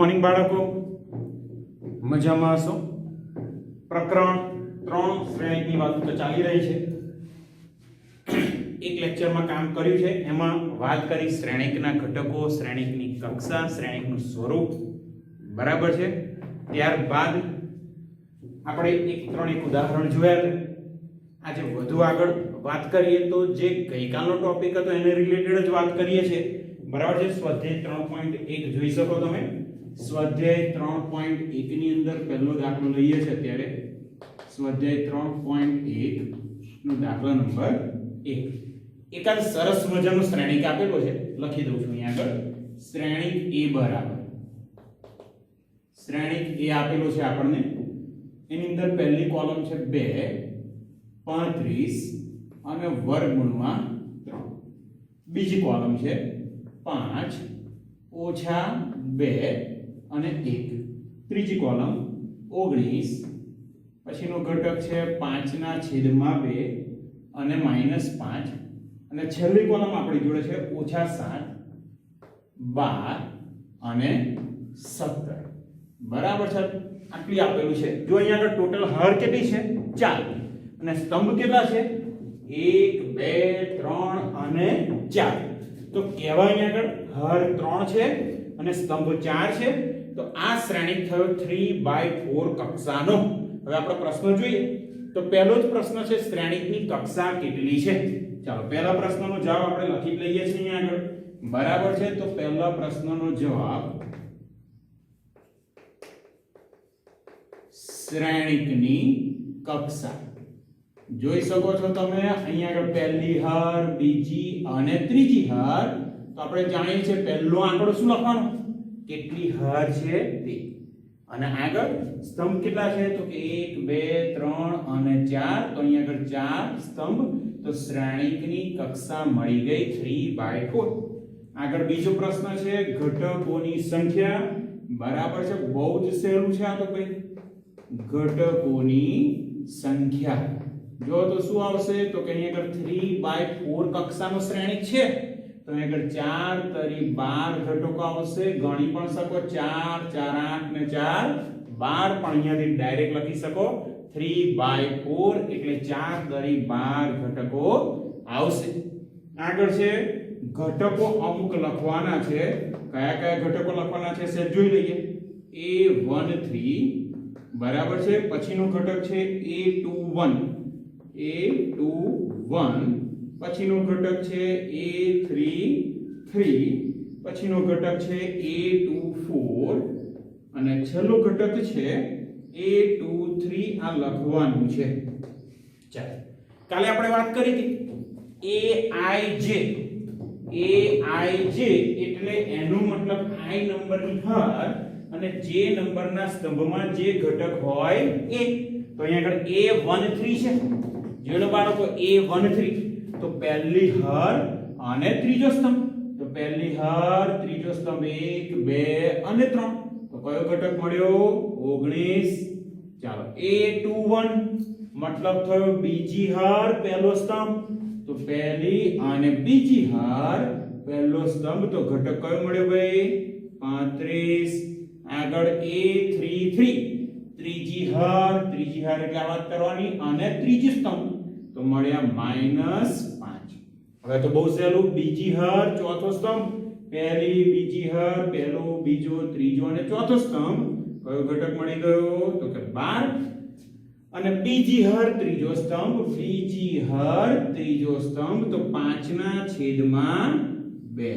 Morning બાળકો, મજામાં હશો? પ્રકરણ 3 શ્રેણિકની વાતો તો ચાલી રહી છે. એક લેક્ચરમાં કામ કર્યું છે, એમાં વાત કરી શ્રેણિકના ઘટકો, શ્રેણિકની કક્ષા, શ્રેણિકનું સ્વરૂપ. બરાબર છે. ત્યારબાદ આપણે એક ઉદાહરણ જોયા હતા. આજે વધુ આગળ વાત કરીએ તો જે ગઈકાલનો ટોપિક હતો એને રિલેટેડ જ વાત કરીએ છીએ. બરાબર છે. સ્વાધ્યાય 3.1 જોઈ શકો તમે. સ્વાધ્યાય 3.1 ની અંદર પહેલો દાખલો લઈએ છે. અત્યારે સ્વાધ્યાય 3.1 નો દાખલા નંબર 1. એકાદ સરસ મજાનો શ્રેણિક આપેલો છે, લખી દઉં છું અહીંયા આગળ. શ્રેણિક A બરાબર શ્રેણિક A આપેલો છે આપણને. એની અંદર પહેલી કોલમ છે 2 35 અને વર્ગમૂળમાં 3. બીજી કોલમ છે 5 ઓછા 2 અને 1. ત્રીજી કોલમ 19, પછીનો ઘટક છે 5/2 અને -5, અને છેલ્લી કોલમ આપણી જોડે છે -7, 12 અને 17. બરાબર છે. આટલી આપેલું છે. જો અહીંયા આગળ ટોટલ હર કેટલી છે? 4. અને સ્તંભ કેટલા છે? 1 2 3 અને 4. તો કહેવાય અહીંયા આગળ હર 3 છે અને સ્તંભ 4 છે. તો આ શ્રેણિક થયો 3/4 કક્ષાનો. હવે આપણે પ્રશ્ન જોઈએ. તો પહેલો જ પ્રશ્ન છે, શ્રેણિકની કક્ષા કેટલી છે? ચાલો પહેલા પ્રશ્નનો જવાબ આપણે લખી લઈએ છીએ અહીંયા આગળ. બરાબર છે. તો પહેલા પ્રશ્નનો જવાબ શ્રેણિકની કક્ષા. જોઈ શકો છો તમે અહીંયા આગળ પહેલી હર, બીજી અને ત્રીજી હર. તો આપણે જાણીએ છીએ પહેલો આંકડો શું લખવાનો? કેટલી હર છે તે. અને આગળ સ્તંભ કેટલા છે? તો કે 1 2 3 અને 4. તો અહીંયા આગળ 4 સ્તંભ. તો શ્રેણિકની કક્ષા મળી ગઈ 3/4. આગળ બીજો પ્રશ્ન છે ઘટકોની સંખ્યા. બરાબર છે. બહુ જ સહેલું છે આ તો ભાઈ. ઘટકોની સંખ્યા જો તો શું આવશે? તો કે અહીંયા આગળ 3/4 કક્ષાનો શ્રેણિક છે. તો અહીંયા આગળ 4 તરી 12 ઘટકો આવશે. ગણી પણ શકો. 4 4 8 ને 4 12 પણ અહીંયાથી ડાયરેક્ટ લખી શકો. 3/4 એટલે 4 તરી 12 ઘટકો આવશે. આગળ છે ઘટકો અમુક લખવાના છે. કયા કયા ઘટકો લખવાના છે સેટ જોઈ લઈએ. A13 બરાબર છે. પછીનો ઘટક છે A21, પછીનો ઘટક છે A33, પછીનો ઘટક છે A24 અને છેલ્લો ઘટક છે A23. આ લખવાનું છે. ચાલો કાલે આપણે વાત કરી હતી AIJ એટલે એનો મતલબ I નંબરની હર અને J નંબરના સ્તંભમાં જે ઘટક હોય એ. તો અહીંયા આગળ A13 છે. જોડો બાળકો A13. તો પહેલી હર અને ત્રીજો સ્તંભ. તો પહેલી હર, ત્રીજો સ્તંભ 1 2 અને 3. તો કયો ઘટક મળ્યો? 19. ચાલો A21 મતલબ થયો બીજી હર પહેલો સ્તંભ. તો પહેલી અને બીજી હર પહેલો સ્તંભ. તો ઘટક કયો મળ્યો ભાઈ? 35. આગળ A33 ત્રીજી હર એટલે વાત કરવાની અને ત્રીજી સ્તંભ. તો મળ્યા -5. હવે તો બહુ સહેલું. બીજી હર ચોથો સ્તંભ. પહેલી, બીજી હર, પહેલો, બીજો, ત્રીજો અને ચોથો સ્તંભ. કયો ઘટક મળી ગયો? તો કે 12. અને બીજી હર ત્રીજો સ્તંભ, બીજી હર ત્રીજો સ્તંભ. તો 5/2.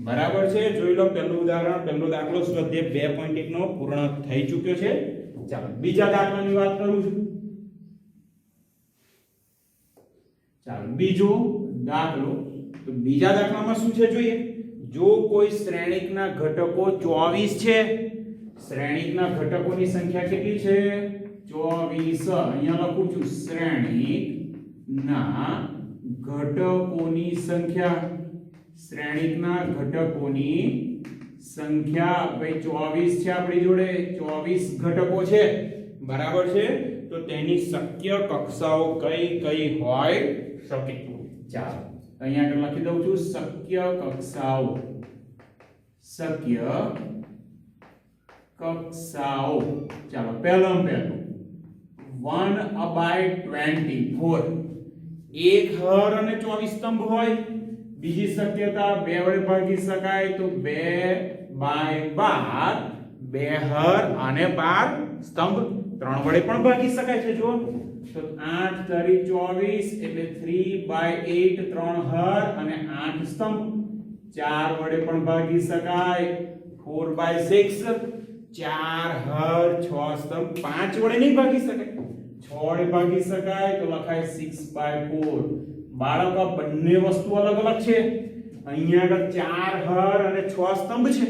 બરાબર છે. જોઈ લો પહેલું ઉદાહરણ, પહેલો દાખલો સ્વાધ્યાય 2.1 નો પૂર્ણ થઈ ચૂક્યો છે. ચાલો બીજા દાખલાની વાત કરું છું. ચાલો બીજો દાખલો. તો બીજા દાખલામાં શું છે જોઈએ. જો કોઈ શ્રેણિકના ઘટકો 24 છે. શ્રેણિકના ઘટકોની સંખ્યા કેટલી છે? 24. અહીંયા લખું છું શ્રેણિકના ઘટકોની સંખ્યા. શ્રેણિકના ઘટકોની સંખ્યા ભાઈ 24 છે આપણી જોડે. 24 ઘટકો છે. બરાબર છે. તો તેની શક્ય કક્ષાઓ કઈ કઈ હોય શકે? ચાલો અહીંયા આગળ લખી દઉં છું શક્ય કક્ષાઓ. શક્ય કક્ષાઓ. ચાલો પહેલું 1/24 એક હર અને 24 સ્તંભ હોય. બીજી શક્યતા 2 વડે ભાગી શકાય તો 2/12 બે હર અને 12 સ્તંભ 3 વડે પણ ભાગી શકાય છે. જો તો 8 તરી 24 એટલે 3/8 3 હર અને 8 સ્તંભ. 4 વડે પણ ભાગી શકાય 4/6 4 હર 6 સ્તંભ. 5 વડે નહીં ભાગી શકાય 6 વડે ભાગી શકાય તો લખાય 6/4. બાળકો બંને વસ્તુ અલગ અલગ છે. અહીંયા આગળ 4 હર અને 6 સ્તંભ છે.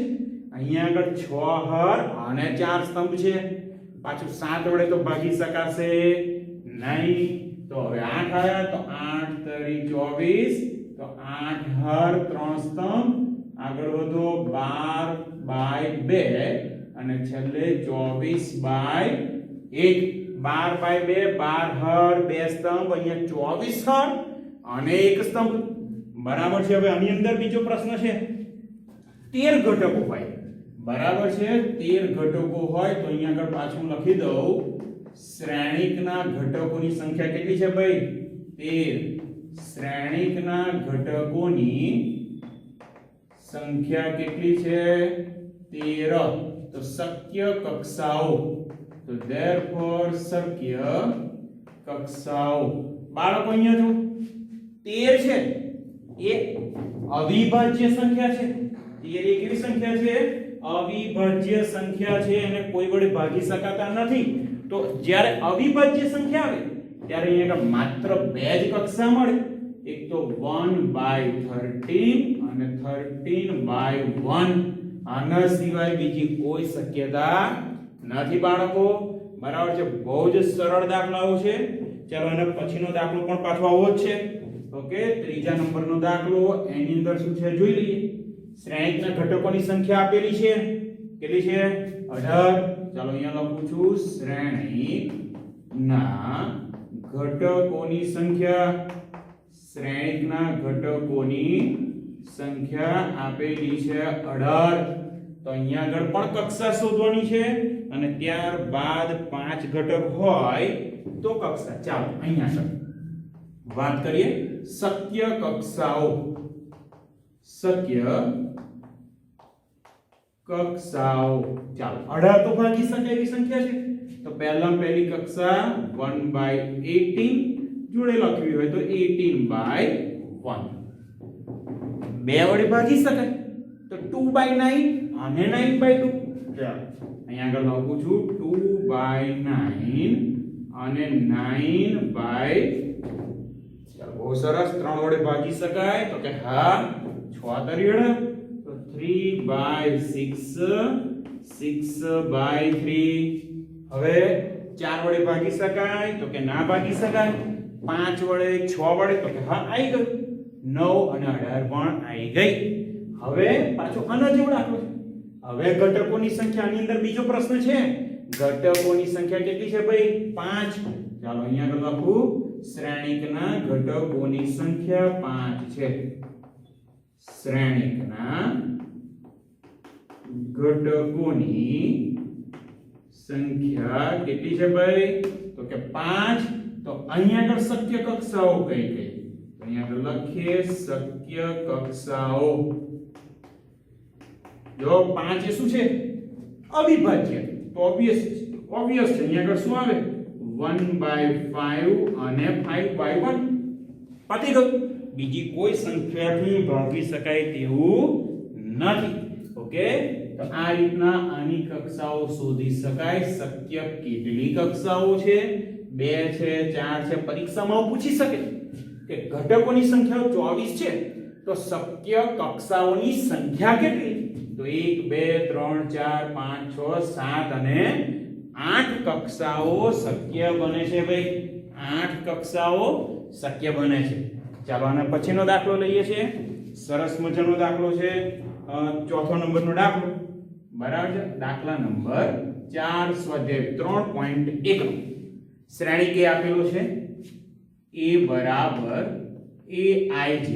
અહીંયા આગળ 6 હર અને 4 સ્તંભ છે. પાછું 7 વડે તો ભાગી શકાશે નહીં. તો હવે 8 આયા તો 8 તરી 24 તો 8 હર 3 સ્તંભ. આગળ વધો 12/2 અને છેલ્લે 24/8. 12/2 12 હર 2 સ્તંભ. અહીંયા 24 હર અને 1 સ્તંભ. બરાબર છે. હવે આની અંદર બીજો પ્રશ્ન છે 13 ઘટકો હોય. બરાબર છે. 13 ઘટકો હોય તો અહીંયા આગળ પાછું લખી દઉં શ્રેણિકના ઘટકોની સંખ્યા કેટલી છે ભાઈ 13. શ્રેણિકના ઘટકોની સંખ્યા કેટલી છે 13. તો શક્ય કક્ષાઓ તો therefore શક્ય કક્ષાઓ. બાળકો અહીંયા જો 13 છે એ અવિભાજ્ય સંખ્યા છે. 13 એ કેવી સંખ્યા છે અવિભાજ્ય સંખ્યા છે અને કોઈ વડે ભાગી શકાતા નથી. તો જ્યારે અવિભાજ્ય સંખ્યા આવે ત્યારે અહીંયા માત્ર બે જ કક્ષા મળે. એક તો 1/13 અને 13/1. આના સિવાય બીજી કોઈ શક્યતા નથી બાળકો. બરાબર છે. બહુ જ સરળ દાખલાઓ છે. ચાલો એના પછીનો દાખલો પણ પાછો આવો જ છે. ઓકે ત્રીજા નંબરનો દાખલો એની અંદર શું છે જોઈ લઈએ. શ્રેણિકના ઘટકોની સંખ્યા આપેલી છે કેટલી છે 18. ચાલો અહીંયા લખું છું શ્રેણિકના ઘટકોની સંખ્યા. શ્રેણિકના ઘટકોની સંખ્યા આપેલી છે 18. તો અહીંયા આગળ પણ કક્ષા શોધવાની છે અને ત્યારબાદ 5 ઘટક હોય તો કક્ષા. ચાલો અહીંયા આગળ વાત કરીએ શક્ય કક્ષાઓ. શક્ય કક્ષાઓ. ચાલો 18 તો ભાગી શકાય એવી સંખ્યા છે. તો પહેલી કક્ષા 1/18 જોડે લખવી હોય તો 18/1. 2 વડે ભાગી શકાય તો 2/9 અને 9/2. ચાલો અહીંયા આગળ લખું છું 2/9 અને 9/. ચાલો બહુ સરસ. 3 વડે ભાગી શકાય તો કે હા 6 તરી 18 તો 3/6 6/3. હવે 4 વડે ભાગી શકાય તો કે ના ભાગી શકાય. 5 વડે 6 વડે તો કે હા આવી ગયું. 9 અને 18 પણ આવી ગઈ. હવે પાછો આના જેવો દાખલો છે. હવે ઘટકોની સંખ્યાની અંદર બીજો પ્રશ્ન છે. ઘટકોની સંખ્યા કેટલી છે ભાઈ 5. ચાલો અહીંયા આગળ લખું શ્રેણિકના ઘટકોની સંખ્યા 5 છે. શ્રેણિકના ઘટકોની સંખ્યા કેટલી છે ભાઈ તો કે 5. તો અહીંયા આગળ શક્ય કક્ષાઓ કઈ કઈ તો અહીંયા આગળ લખીએ શક્ય કક્ષાઓ. જો 5 એ શું છે અવિભાજ્ય તો ઓબવિયસ છે. અહીંયા આગળ શું આવે 1/5 અને 5/1. પતી ગયું. બીજી કોઈ સંખ્યાથી ભાગી શકાય તેવું નથી. ઓકે તો આ રીતના આની કક્ષાઓ શોધી શકાય. શક્ય કેટલી કક્ષાઓ છે 2 છે 4 છે. પરીક્ષામાં પૂછી શકે કે ઘટકોની સંખ્યા 24 છે તો શક્ય કક્ષાઓની સંખ્યા કેટલી. તો 1 2 3 4 5 6 7 અને 8 કક્ષાઓ શક્ય બને છે ભાઈ. 8 કક્ષાઓ શક્ય બને છે. ચાલો આના પછીનો દાખલો લઈએ છીએ. સરસ મજાનો દાખલો છે. ચોથો નંબરનો દાખલો. બરાબર છે. દાખલા નંબર 4 સ્વાધ્યાય 3.1. શ્રેણિક એ આપેલો છે a બરાબર aij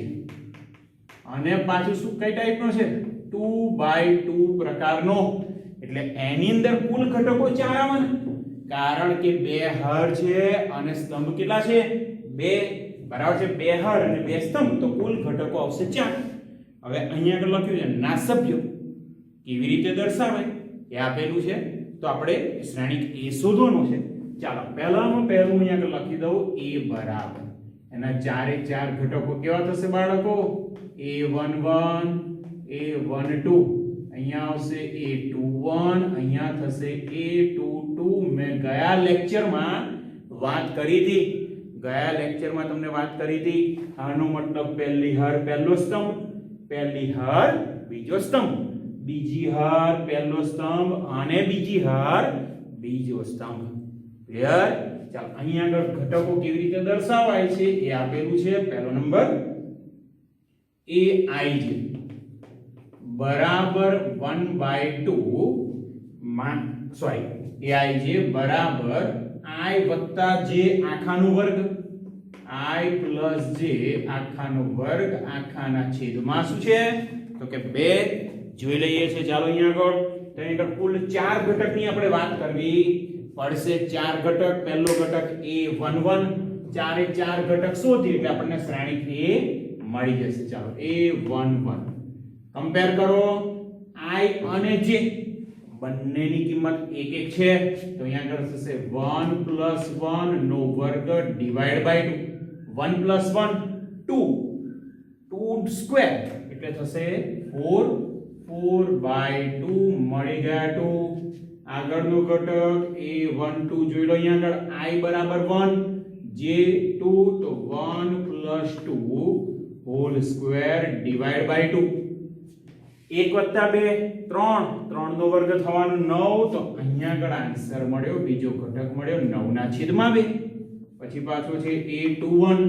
અને પાછું શું કઈ ટાઈપનો છે 2/2 પ્રકારનો. એટલે એની અંદર કુલ ઘટકો 4 આવે ને, કારણ કે બે હર છે અને સ્તંભ કેટલા છે 2, બરાબર છે, બે હર અને બે સ્તંભ, તો કુલ ઘટકો આવશે 4. હવે અહીંયા આગળ લખ્યું છે ના સભ્યો કેવી રીતે દર્શાવાય એ આપેલું છે, તો આપણે શ્રેણિક A શોધવાનો છે. ચાલો પહેલું અહીંયા આગળ લખી દઉં A બરાબર એના 4 એ 4 ઘટકો કેવા થશે બાળકો, A11 A12, અહીંયા આવશે A21, અહીંયા થશે A22. મેં ગયા લેક્ચરમાં વાત કરી હતી, તમને વાત કરી હતી, આનો મતલબ પહેલી હાર પહેલો સ્તંભ, પહેલી હાર બીજો સ્તંભ, બીજી હાર પહેલો સ્તંભ અને બીજી હાર બીજો સ્તંભ. ક્લિયર? ચાલો અહીંયા આગળ ઘટકો કેવી રીતે દર્શાવાય છે એ આપેલું છે. પહેલો નંબર Aij બરાબર 1/2 Aij બરાબર I વત્તા j આખાનો વર્ગ, I પ્લસ j આખાનો વર્ગ આખાના છેદમાં શું છે તો કે 2. જોઈ લઈએ છે. ચાલો અહીંયા આગળ તો અહીંયા આગળ કુલ 4 ઘટકની આપણે વાત કરવી પડશે. 4 ઘટક, પહેલો ઘટક A11, 4 એ 4 ઘટક શોધી એટલે આપણને શ્રેણિક A મળી જશે. ચાલો A11 કમ્પેર કરો, I અને j બંનેની કિંમત 1 1 છે, તો અહીંયા આગળ થશે 1 + 1 નો વર્ગ ડિવાઇડ બાય 2, 1 + 1 2, 2 સ્ક્વેર એટલે થશે 4, 4/2 મળી ગયા 2. આગળનો ઘટક A12 જોઈ લો, અહીંયા આગળ I બરાબર 1, j 2, તો 1 + 2 હોલ સ્ક્વેર ડિવાઇડ બાય 2. 1 + 2 3, 3 નો વર્ગ થવાનો 9, તો અહીંયા આગળ આન્સર મળ્યો, બીજો ઘટક મળ્યો 9 ના છેદમાં 2. પછી પાછો છે A21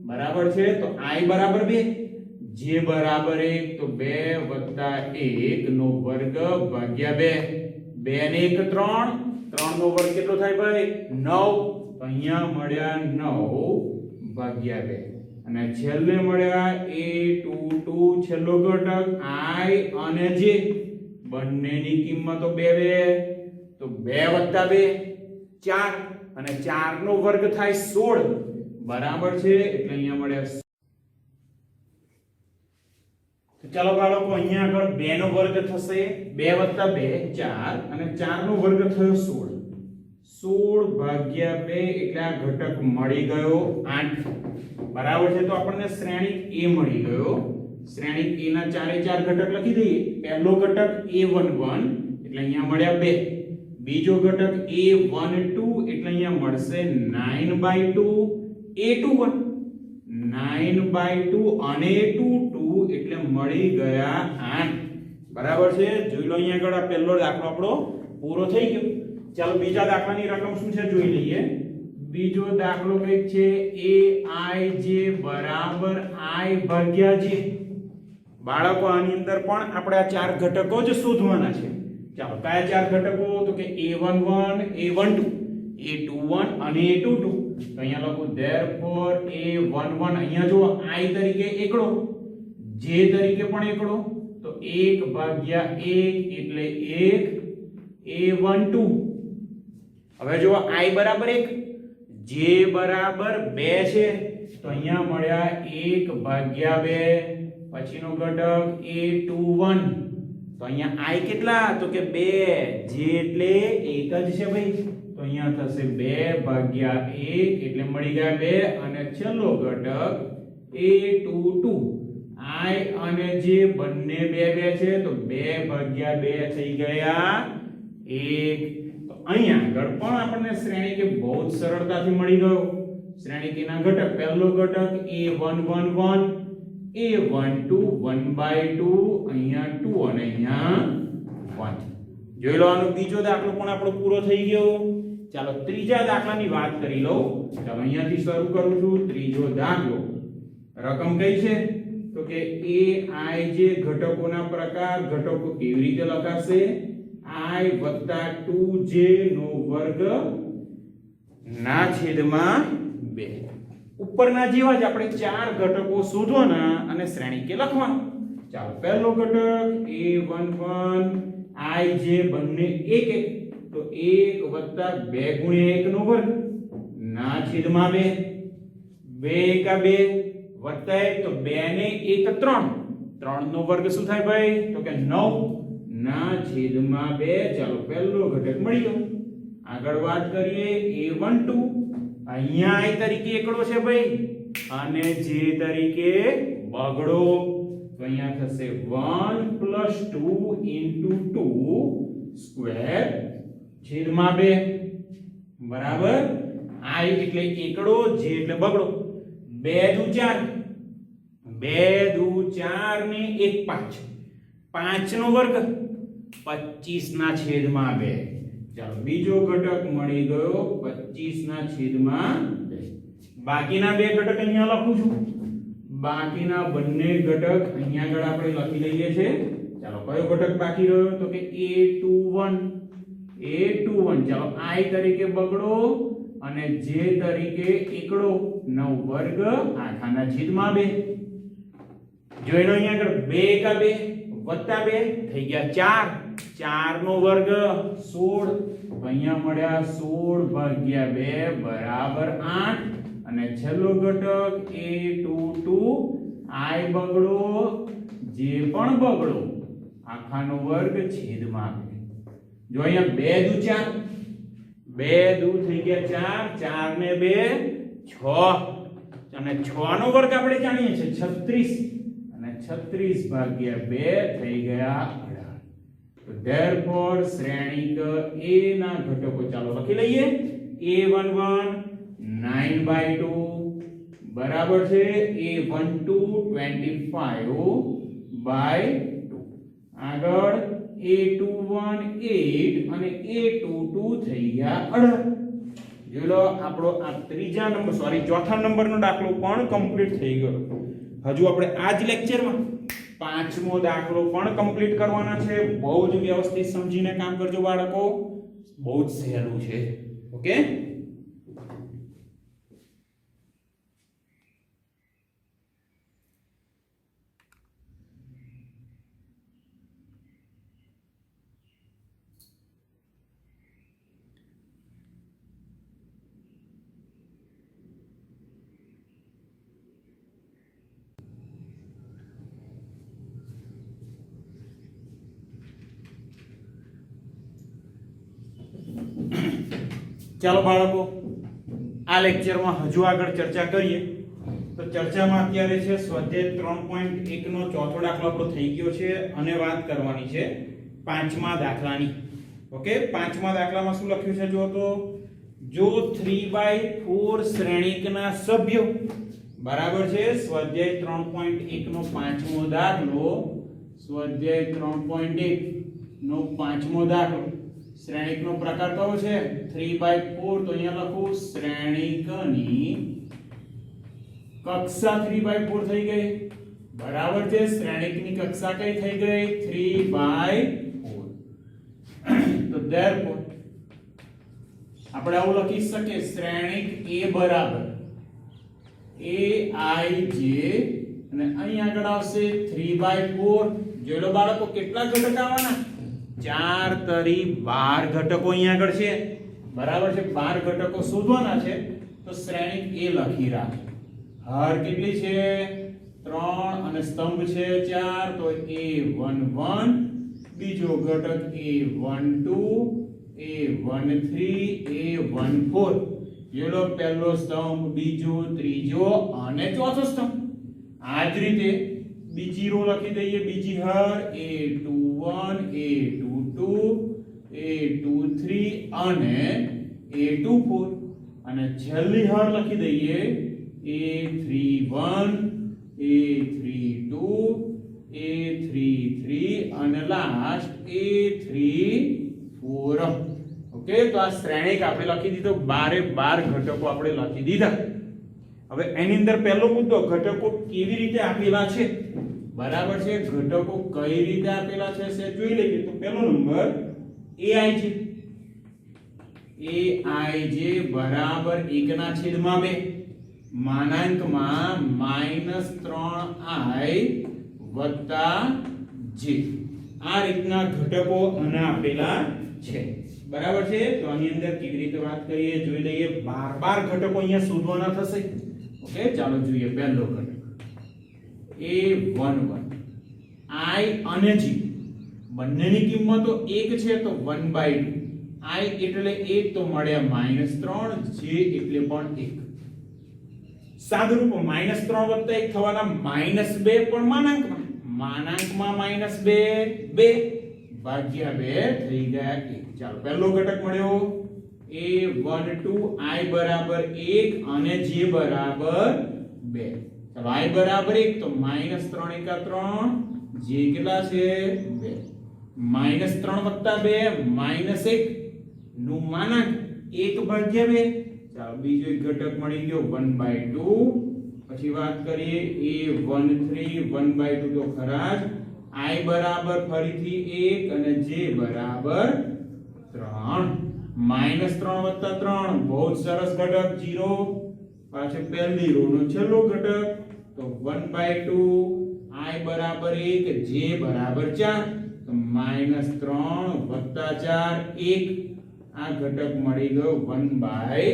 બરાબર છે, તો I બરાબર 2, j બરાબર 1, તો 2 + 1 નો વર્ગ ભાગ્યા 2, 2 ને 1 3, 3 નો વર્ગ કેટલો થાય ભાઈ 9, તો અહીંયા મળ્યા 9/2. અને છેલ્લે મળ્યા A22 છેલ્લો ઘટક I અને j બંનેની કિંમતો 2 2, તો 2 + 2 4, અને 4 નો વર્ગ થાય 16 બરાબર છે, એટલે અહીંયા મળ્યા. તો ચાલો બાળકો અહીંયા આગળ 2 નો વર્ગ થશે, 2 + 2 4, અને 4 નો વર્ગ થયો 16, 16/2 એટલે આ ઘટક મળી ગયો 8 બરાબર છે. તો આપણને શ્રેણિક A મળી ગયો. શ્રેણિક A ના 4 એ 4 ઘટક લખી દઈએ. પહેલો ઘટક A11 એટલે અહીંયા મળ્યા 2, બીજો ઘટક A12 એટલે અહીંયા મળશે 9/2, A21 9/2 અને A22 એટલે મળી ગયા 8 બરાબર છે. જોઈ લો અહીંયા આગળ આ પહેલો દાખલો આપણો પૂરો થઈ ગયો. ચાલો બીજા દાખલાની રકમ શું છે જોઈ લઈએ. બીજો દાખલો કઈક છે Aij બરાબર I ભાગ્યા j. બાળકો આની અંદર પણ આપણે આ 4 ઘટકો જ શોધવાના છે. ચાલો કયા 4 ઘટકો, તો કે A11 A12 A21 અને A22. તો અહીંયા લખો therefore A11 અહીંયા જો I તરીકે એકડો, j તરીકે પણ એકડો, તો 1/1 એટલે 1 A12. હવે જો I બરાબર 1, j બરાબર 2 છે, તો અહીંયા મળ્યા 1/2. પછીનો ઘટક A21, તો અહીંયા I કેટલા, તો કે 2, j એટલે 1 જ છે ભાઈ, તો અહીંયા થશે 2/1 એટલે મળી ગયા 2. અને છેલ્લો ઘટક A22, I અને j બંને 2 2 છે, તો 2/2 થઈ ગયા 1. તો અહીંયા આગળ પણ આપણને શ્રેણી કે બહુ જ સરળતાથી મળી ગયો. શ્રેણી કે ના ઘટક, પહેલો ઘટક A111 A12 1/2, અહીંયા 2 અને અહીંયા 1. જોઈ લો આનો બીજો દાખલો પણ આપણો પૂરો થઈ ગયો. ચાલો ત્રીજા દાખલાની વાત કરી લો. ચાલો અહીંયાથી શરૂ કરું છું. ત્રીજો દાખલો, રકમ કઈ છે તો કે Aij ઘટકોના પ્રકાર. ઘટકો કેવી રીતે લખાશે, I + 2j નો વર્ગ ના છેદમાં 2. ઉપરના જેવા જ આપણે 4 ઘટકો શોધવાના અને શ્રેણી કે લખવાનું. ચાલો પહેલો ઘટક A11 i જે બંને 1 1 તો 1 વત્તા 2 ગુણ્યા 1 નો વર્ગ ના છેદમાં 2 2 એકા 2 વત્તા 1 તો 2 ને 1 3 3 નો વર્ગ શું થાય ભાઈ તો કે 9 ના છેદમાં 2 ચાલો પહેલો ઘટક મળી ગયો આગળ વાત કરીએ a12 અહીંયા i તરીકે એકડો છે ભાઈ અને j તરીકે બગડો તો અહીંયા થશે 1 + 2 * 2 સ્ક્વેર છેદમાં 2 બરાબર i એટલે એકડો j એટલે બગડો 2 દુ 4 2 દુ 4 ને 1 5 5 નો વર્ગ 25 ના છેદમાં 2 ચાલો બીજો ઘટક મળી ગયો 25 ના છેદમાં 2 બાકીના બે ઘટક અહીંયા લખું છું બાકીના બંને ઘટક અહીંયા આગળ આપણે લખી લઈએ છે ચાલો કયો ઘટક બાકી રહ્યો તો કે a21 ચાલો i તરીકે બગડો અને j તરીકે એકડો નો વર્ગ આખાના છેદમાં 2 જોઈ લો અહીંયા આગળ 2 એકા 2 વત્તા 2 થઈ ગયા 4 નો વર્ગ 16 અહીંયા મળ્યા 16 ભાગ્યા 2 બરાબર 8 અને છેલ્લો ઘટક a22 i બગડો j પણ બગડો આખાનો વર્ગ છેદમાં 2 જો અહીંયા 2 દુ 4 2 દુ થઈ ગયા 4 4 ને 2 6 અને 6 નો વર્ગ આપણે જાણીએ છીએ 36 અને 36 ભાગ્યા 2 થઈ ગયા 18 તો therefore શ્રેણિક a ના ઘટકો ચાલો લખી લઈએ a11 9/2 બરાબર છે a12 25/2 આગળ a21 8 અને a22 થઈ ગયા 18 જોઈ લો આપણો આ ચોથા નંબરનો દાખલો પણ કમ્પ્લીટ થઈ ગયો હજુ આપણે આ જ લેક્ચરમાં પાંચમો દાખલો પણ કમ્પ્લીટ કરવાના છે બહુ જ વ્યવસ્થિત સમજીને કામ કરજો બાળકો બહુ જ સહેલું છે ઓકે ચાલો બાળકો આ લેક્ચરમાં હજુ આગળ ચર્ચા કરીએ તો ચર્ચામાં અત્યારે છે સ્વાધ્યાય 3.1 નો ચોથો દાખલો આપણો થઈ ગયો છે અને વાત કરવાની છે પાંચમા દાખલાની ઓકે પાંચમા દાખલામાં શું લખ્યું છે જો 3/4 શ્રેણિકના સભ્યો બરાબર છે સ્વાધ્યાય 3.1 નો પાંચમો દાખલો સ્વાધ્યાય 3.1 નો પાંચમો દાખલો શ્રેણિકનો પ્રકાર કયો છે 3/4 તો અહીંયા લખું શ્રેણિકની કક્ષા 3/4 થઈ ગઈ બરાબર છે શ્રેણિકની કક્ષા કઈ થઈ ગઈ 3/4 તો therefore આપણે આવું લખી શકીએ શ્રેણિક a બરાબર aij અને અહીં આગળ આવશે 3/4 જોઈ લો બાળકો કેટલા ઘટક આવવાના 4 તરી 12 ઘટકો અહીંયા આગળ છે બરાબર છે 12 ઘટકો શોધવાના છે તો શ્રેણિક a લખી રાખ હાર કેટલી છે 3 અને સ્તંભ છે 4 તો a11 બીજો ઘટક a12 a13 a14 જેલો પહેલો સ્તંભ બીજો ત્રીજો અને ચોથો સ્તંભ આ જ રીતે બીજી રો લખી દઈએ બીજી હાર a21 a22 a23 અને a24 અને છેલ્લી હાર લખી દઈએ a31 a32 a33 અને લાસ્ટ a34 ઓકે તો આ શ્રેણિક આપણે લખી દીધો 12 ઘટકો આપણે લખી દીધા હવે એની અંદર પહેલો મુદ્દો ઘટકો કેવી રીતે આપેલા છે બરાબર છે ઘટકો કઈ રીતે આપેલા છે સે જોઈ લઈએ તો પહેલો નંબર aij બરાબર 1/2 માનાંકમાં -3i + j આ રીતના ઘટકો અને આપેલા છે, બરાબર છે. તો આની અંદર કેવી રીતે વાત કરીએ જોઈ લઈએ. 12 ઘટકો અહીંયા શોધવાના થશે. ઓકે, ચાલો જોઈએ. પહેલો ઘટક a11 i અને g બંનેની કિંમતો 1 છે તો 1/2. i એટલે 1 તો મળ્યા -3, j એટલે પણ 1. સાદુરૂપ -3 + 1 થવાના -2 પણ માનાંકમાં -2 2 ભાગ્યા 2 થઈ ગયા 1. ચાલો પહેલો ઘટક મળ્યો a12 i બરાબર 1 અને j બરાબર 2. ચાલો i બરાબર 1 તો -3 * 3, j કેટલા છે 2. -3 + 2 -1 નું માનાંક 1/2. ચાલો બીજો એક ઘટક મળી ગયો 1/2. પછી વાત કરીએ a13 1/2 તો ખરા જ. i બરાબર ફરીથી 1 અને j બરાબર 3. -3 + 3 બહુ સરસ ઘટક 0. પાછળ પહેલી રો નો છેલ્લો ઘટક તો 1/2 i બરાબર 1 j બરાબર 4 તો -3 + 4 1. આ ઘટક મળી ગયો 1/2.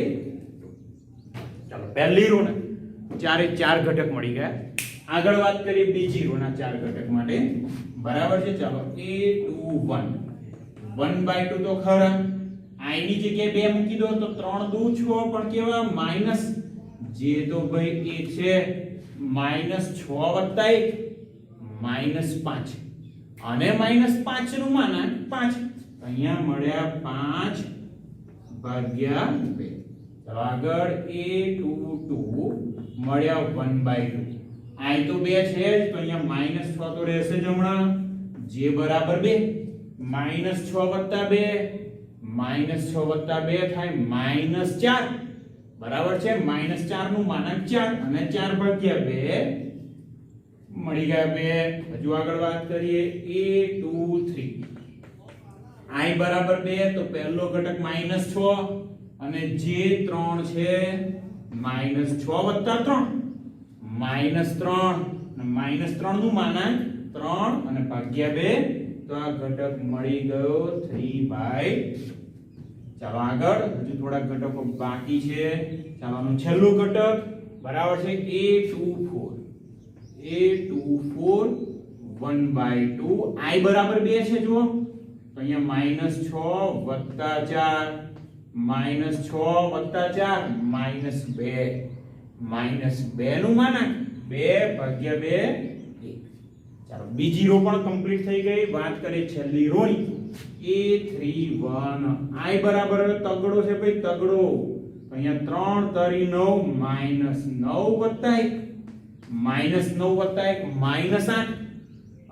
ચાલો પહેલી રો ના ચારે ચાર ઘટક મળી ગયા. આગળ વાત કરીએ બીજી રો ના ચાર ઘટક માટે, બરાબર છે. ચાલો a21 1/2 તો ખરા. i ની જગ્યાએ 2 મૂકી દો તો 3 દુ 6 પણ કેવા માઈનસ. j તો ભાઈ 1 છે. -6 + 1 -5 અને -5 નું માનાંક 5. અહીંયા મળ્યા 5/2. ચાલો આગળ a22 મળ્યા 1/2. i તો 2 છે જ તો અહીંયા -6 તો રહેશે જ હમણાં. j બરાબર 2. -6 + 2 -6 + 2 થાય -4. બરાબર છે. -4 નું માનાંક 4 અને 4/2 મળી ગયા 2. હજુ આગળ વાત કરીએ a23 i બરાબર 2 તો પહેલો ઘટક -6 અને j 3 છે. -6 + 3 -3 નું માનાંક 3 અને ભાગ્યા 2 તો આ ઘટક મળી ગયો 3/2. ચાલો આગળ હજુ થોડા ઘટકો બાકી છે. ચાલો આનું છેલ્લું ઘટક બરાબર છે a24 1/2. i બરાબર 2 છે જુઓ તો અહીંયા -6 + 4 -2 નું માનાંક 2/2 1. ચાલો બીજી રો પણ કમ્પ્લીટ થઈ ગઈ. વાત કરીએ છેલ્લી રો ની a31 i બરાબર તગડો છે ભાઈ તગડો. અહીંયા 3 તરી 9 -9 + 1 -8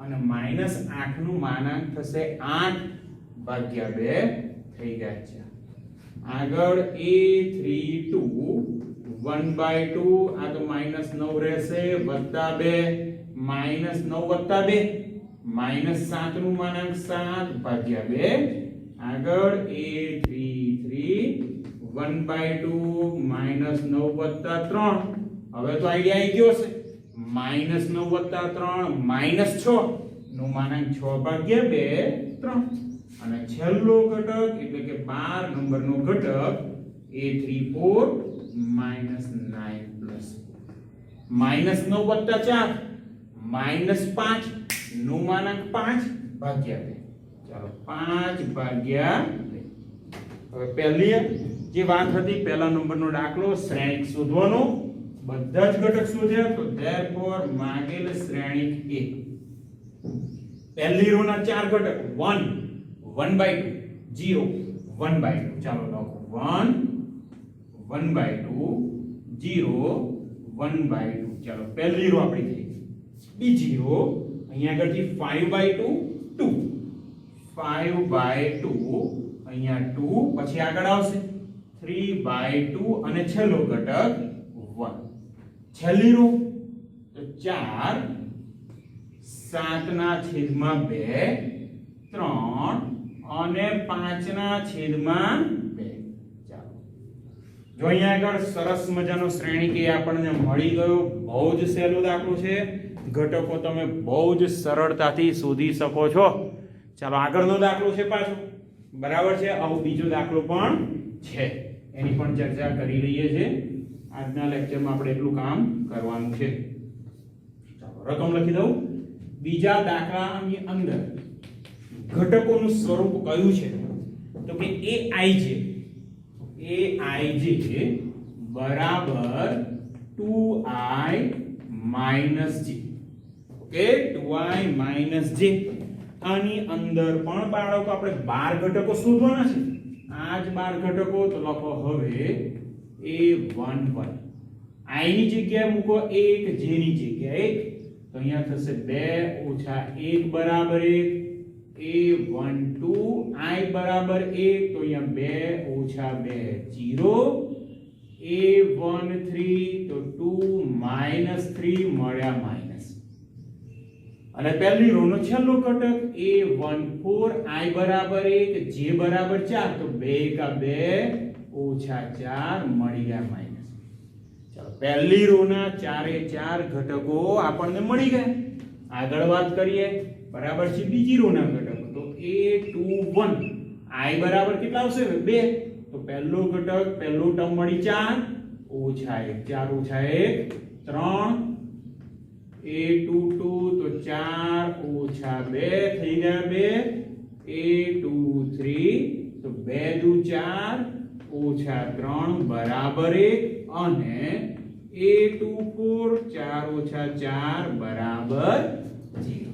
અને -8 નું માનાંક થશે 8/2 થઈ ગયા છે. આગળ a32 1/2 આ તો -9 રહેશે +2 -9 + 2 -7 નું માનાંક 7/2. આગળ a33 1/2 -9 + 3 હવે તો આઈડિયા આવી ગયો છે. -9 + 3 -6 નું માનાંક 6/2 3. અને છેલ્લો ઘટક એટલે કે 12 નંબરનો ઘટક a34 -9 + -9 + 4 -5 નું માનાંક 5/2. ચાલો 5/2. હવે પહેલી જે વાત હતી પહેલા નંબરનો દાખલો શ્રેણિક શોધવાનો. બધા જ ઘટક શોધ્યા તો therefore માગેલ શ્રેણિક A. પહેલી રો ના ચાર ઘટક 1 1/2 0 1/2. ચાલો લખો 1 1/2 0 1/2. ચાલો પહેલી રો આપણી થઈ. બીજી રો અહીંયા આગળથી 5/2 2 5/2 અહીંયા 2 પછી આગળ આવશે 3/2 અને છેલ્લો ઘટક 1. છેલ્લી રો તો 4 7/2 3 અને 5/2. ચાલો જો અહીંયા આગળ સરસ મજાનો શ્રેણિક એ આપણને મળી ગયો. બહુ જ સહેલો દાખલો છે. ઘટકો તમે બહુ જ સરળતાથી શોધી શકો છો. ચાલો આગળનો દાખલો છે પાછો, બરાબર છે. આવો બીજો દાખલો પણ છે, એની પણ ચર્ચા કરી લઈએ છે. આજના લેક્ચરમાં આપણે એટલું કામ કરવાનું છે. ચાલો રકમ લખી દઉં. બીજા દાખલાની અંદર ઘટકોનું સ્વરૂપ કયું છે? તો કે aij બરાબર 2i minus j. Okay, 2i minus j. આની અંદર પણ બાળકો આપણે 12 ઘટકો શોધવાના છે. આ જ 12 ઘટકો. તો લખો હવે a11 i ની જગ્યાએ મૂકો 1, j ની જગ્યાએ 1. તો અહીંયા થશે 2 ઓછા 1 બરાબર 1. a12 i બરાબર 1. તો અહીંયા 2 ઓછા 2 0. a13 તો 2 minus 3 મળ્યા માઇનસ. અને પહેલી રો નો છેલ્લો ઘટક a14 i બરાબર 1, j બરાબર 4. તો 2 કા 2 ઓછા 4 મળી ગયા માઇનસ. ચાલો પહેલી રો ના ચારે ચાર ઘટકો આપણને મળી ગયા. આગળ વાત કરીએ, બરાબર છે, બીજી રો ના ઘટકો. તો a21 i બરાબર કેટલા આવશે? 2. તો પહેલો ઘટક પહેલો ટર્મ મળી 4 ઓછા 1. 4 ઓછા 1 3. a22 તો 4 ઓછા 2 થઈ ગયા 2. a23 તો 2 દુ 4 ઓછા 3 બરાબર 1. અને a24 4 ઓછા 4 બરાબર 0.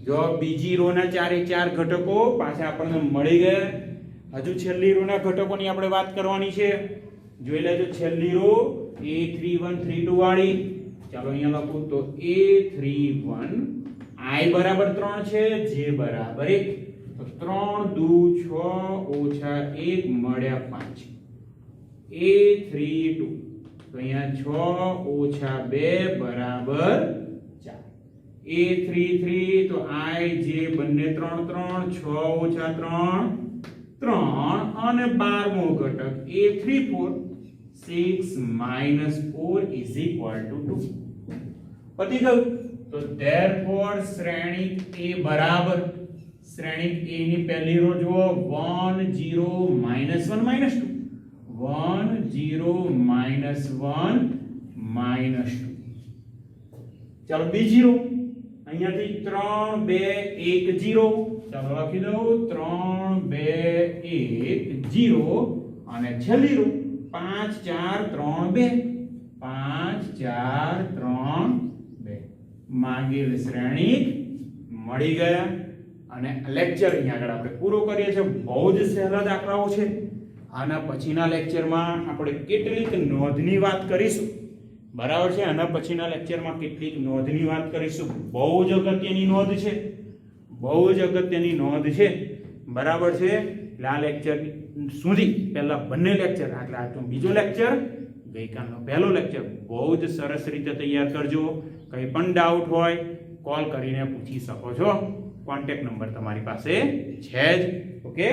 જો બીજી રો ના ચારે ચાર ઘટકો પાછા આપણને મળી ગયા. હજુ છેલ્લી રો ના ઘટકોની આપણે વાત કરવાની છે. જોઈ લેજો છેલ્લી રો a31 32 વાળી. ચાલો અહીંયા લખું તો a31 i બરાબર 3 છે, j બરાબર 1. તો 3 દુ 6 ઓછા 1 મળ્યા 5. a32 તો અહીંયા 6 ઓછા 2 બરાબર 4. a33 તો i j બંને 3 3. 6 ઓછા 3 3. અને 12મો ઘટક a34 6 minus 4 is equal to 2. પતી ગયું. તો therefore શ્રેણિક a બરાબર શ્રેણિક a ની પહેલી રો જુઓ 1 0 minus 1 minus 2. 1 0 minus 1 minus 2. ચાલો બીજી રો અહીંયાથી 3 2 1 0. ચાલો લખી દઉં 3 2 1 0. અને છેલ્લી રો 5 4 3 2. 5 4 3 2. માંગેલ શ્રેણિક મળી ગયા. અને લેક્ચર અહીંયા આગળ આપણે પૂરો કરીએ છીએ. બહુ જ સહેલા દાખલાઓ છે. આના પછીના લેક્ચરમાં આપણે કેટલીક નોંધની વાત કરીશું. બરાબર છે. આના પછીના લેક્ચરમાં કેટલીક નોંધની વાત કરીશું. બહુ જ અગત્યની નોંધ છે. બહુ જ અગત્યની નોંધ છે. બરાબર છે. એટલે આ લેક્ચર સુધી પહેલા બંને લેક્ચર, એટલે આ તો બીજો લેક્ચર, ગઈકાલનો પહેલો લેક્ચર બહુ જ સરસ રીતે તૈયાર કરજો. કંઈ પણ ડાઉટ હોય કોલ કરીને પૂછી શકો છો. કોન્ટેક્ટ નંબર તમારી પાસે છે જ. ઓકે.